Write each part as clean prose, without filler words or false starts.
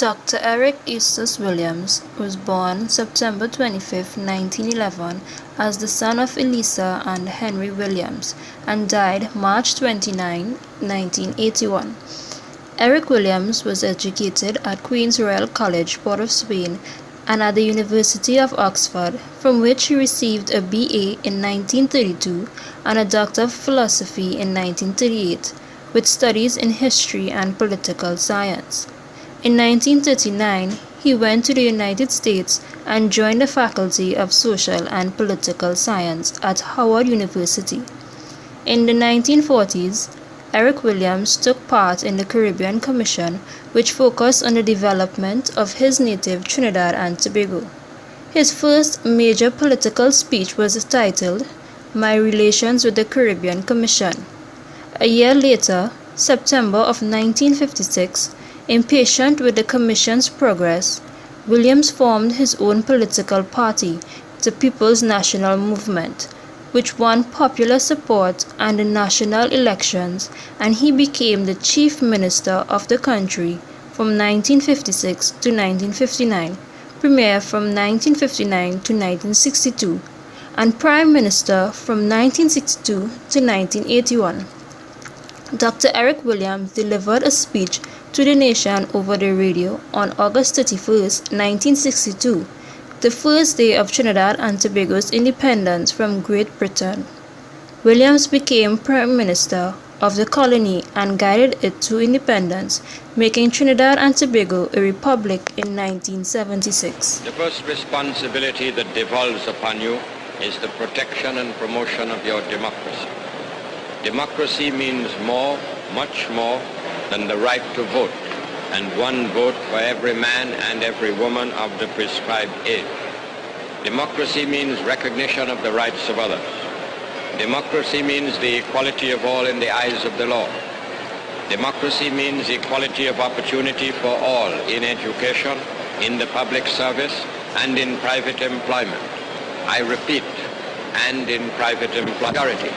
Dr. Eric Eustace Williams was born September 25, 1911, as the son of Elisa and Henry Williams, and died March 29, 1981. Eric Williams was educated at Queen's Royal College, Port of Spain, and at the University of Oxford, from which he received a BA in 1932 and a Doctor of Philosophy in 1938, with studies in history and political science. In 1939, he went to the United States and joined the Faculty of Social and Political Science at Howard University. In the 1940s, Eric Williams took part in the Caribbean Commission, which focused on the development of his native Trinidad and Tobago. His first major political speech was titled, "My Relations with the Caribbean Commission." A year later, September of 1956, impatient with the Commission's progress, Williams formed his own political party, the People's National Movement, which won popular support and the national elections, and he became the chief minister of the country from 1956 to 1959, premier from 1959 to 1962, and prime minister from 1962 to 1981. Dr. Eric Williams delivered a speech to the nation over the radio on August 31, 1962, the first day of Trinidad and Tobago's independence from Great Britain. Williams became Prime Minister of the colony and guided it to independence, making Trinidad and Tobago a republic in 1976. The first responsibility that devolves upon you is the protection and promotion of your democracy. Democracy means more, much more, than the right to vote, and one vote for every man and every woman of the prescribed age. Democracy means recognition of the rights of others. Democracy means the equality of all in the eyes of the law. Democracy means equality of opportunity for all in education, in the public service, and in private employment. I repeat, and in private employment.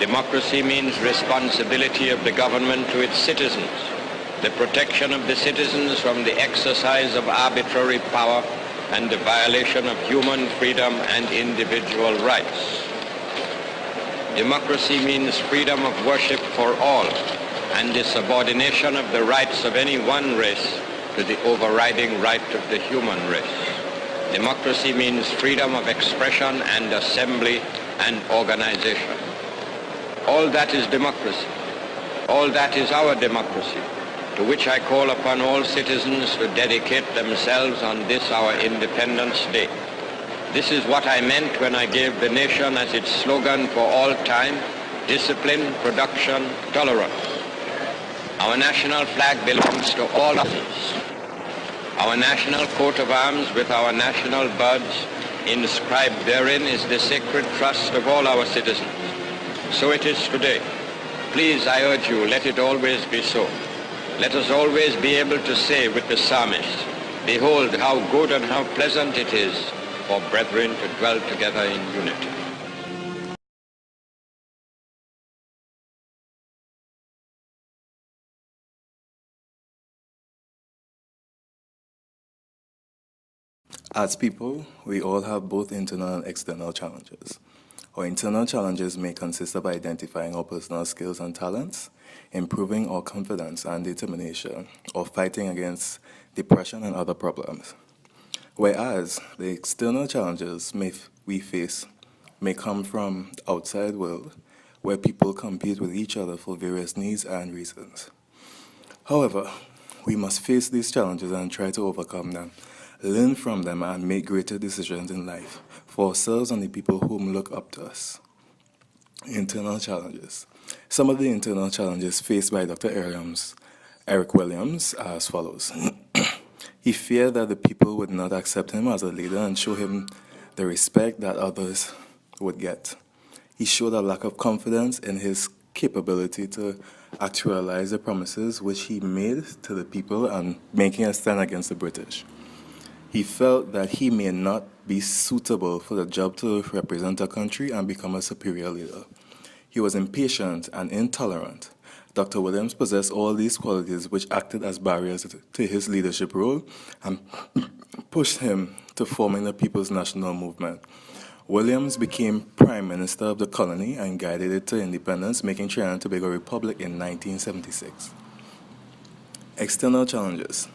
Democracy means responsibility of the government to its citizens, the protection of the citizens from the exercise of arbitrary power and the violation of human freedom and individual rights. Democracy means freedom of worship for all and the subordination of the rights of any one race to the overriding right of the human race. Democracy means freedom of expression and assembly and organization. All that is democracy. All that is our democracy, to which I call upon all citizens to dedicate themselves on this our Independence Day. This is what I meant when I gave the nation as its slogan for all time, discipline, production, tolerance. Our national flag belongs to all of us. Our national coat of arms with our national birds inscribed therein is the sacred trust of all our citizens. So it is today. Please, I urge you, let it always be so. Let us always be able to say with the psalmist, "Behold how good and how pleasant it is for brethren to dwell together in unity." As people, we all have both internal and external challenges. Our internal challenges may consist of identifying our personal skills and talents, improving our confidence and determination, or fighting against depression and other problems. Whereas the external challenges we face may come from the outside world, where people compete with each other for various needs and reasons. However, we must face these challenges and try to overcome them, learn from them, and make greater decisions in life for ourselves and the people whom look up to us. Internal challenges. Some of the internal challenges faced by Dr. Eric Williams are as follows. He feared that the people would not accept him as a leader and show him the respect that others would get. He showed a lack of confidence in his capability to actualize the promises which he made to the people and making a stand against the British. He felt that he may not be suitable for the job to represent a country and become a superior leader. He was impatient and intolerant Dr. Williams possessed all these qualities which acted as barriers to his leadership role and pushed him to forming the People's National Movement. Williams became Prime Minister of the colony and guided it to independence, making Trinidad and Tobago a republic in 1976. External challenges.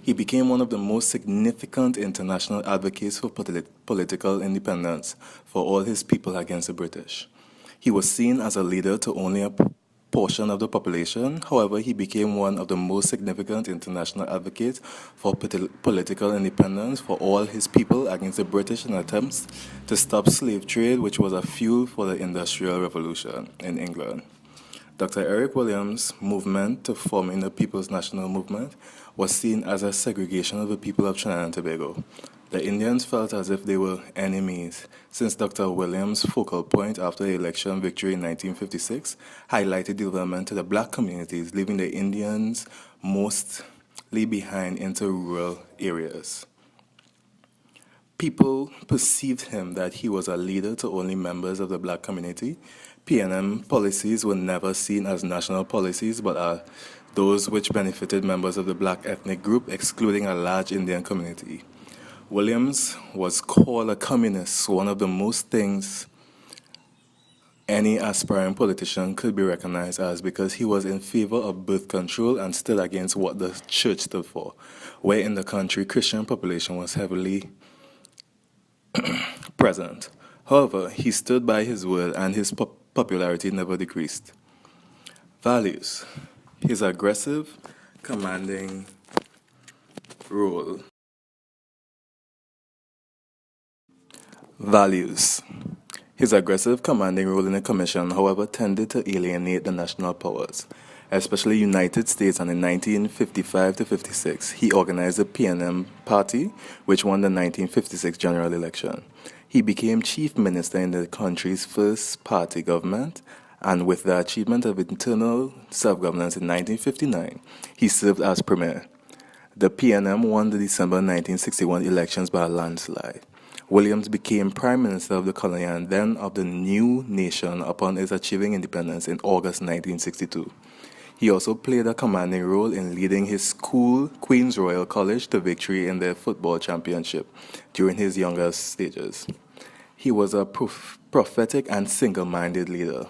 He became one of the most significant international advocates for political independence for all his people against the British. He was seen as a leader to only a portion of the population. However, he became one of the most significant international advocates for political independence for all his people against the British in attempts to stop slave trade, which was a fuel for the Industrial Revolution in England. Dr. Eric Williams' movement to forming the People's National Movement was seen as a segregation of the people of Trinidad and Tobago. The Indians felt as if they were enemies, since Dr. Williams' focal point after the election victory in 1956 highlighted development to the black communities, leaving the Indians mostly behind into rural areas. People perceived him that he was a leader to only members of the black community. PNM policies were never seen as national policies, but are those which benefited members of the black ethnic group, excluding a large Indian community. Williams was called a communist, one of the most things any aspiring politician could be recognized as, because he was in favor of birth control and stood against what the church stood for, where in the country Christian population was heavily present. However, he stood by his word and his popularity never decreased. Values. His aggressive, commanding role. Values. His aggressive, commanding role in the Commission, however, tended to alienate the national powers, especially United States, and in 1955-56, he organized the PNM Party, which won the 1956 general election. He became chief minister in the country's first party government, and with the achievement of internal self-governance in 1959, he served as premier. The PNM won the December 1961 elections by a landslide. Williams became Prime Minister of the colony and then of the new nation upon its achieving independence in August 1962. He also played a commanding role in leading his school, Queen's Royal College, to victory in their football championship during his younger stages. He was a prophetic and single-minded leader.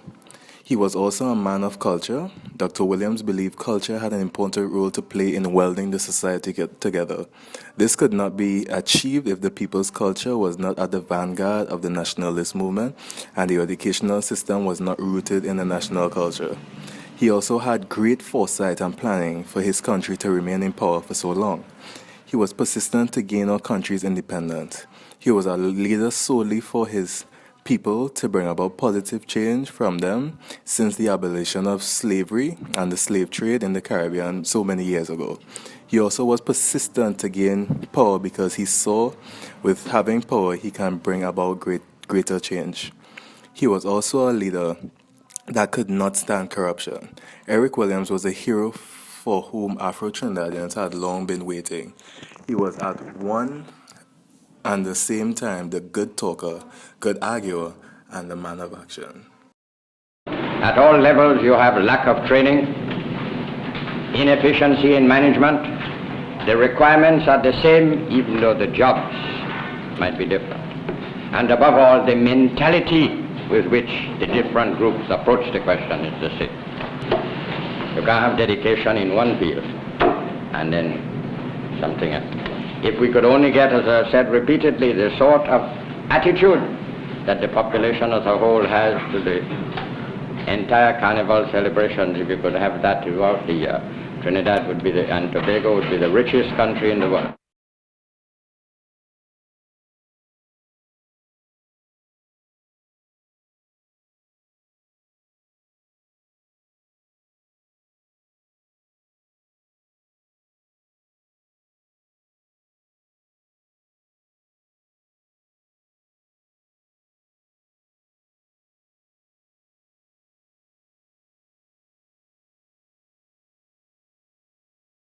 He was also a man of culture. Dr. Williams believed culture had an important role to play in welding the society together. This could not be achieved if the people's culture was not at the vanguard of the nationalist movement and the educational system was not rooted in the national culture. He also had great foresight and planning for his country to remain in power for so long. He was persistent to gain our country's independence. He was a leader solely for his people to bring about positive change from them since the abolition of slavery and the slave trade in the Caribbean so many years ago. He also was persistent to gain power because he saw with having power he can bring about greater change. He was also a leader that could not stand corruption. Eric Williams was a hero for whom Afro-Trinidadians had long been waiting. He was at one and the same time the good talker, good arguer, and the man of action. At all levels you have lack of training, inefficiency in management. The requirements are the same even though the jobs might be different. And above all, the mentality with which the different groups approach the question is the same. You can't have dedication in one field and then something else. If we could only get, as I said repeatedly, the sort of attitude that the population as a whole has to the entire carnival celebrations, if you could have that throughout the year, Trinidad would be and Tobago would be the richest country in the world.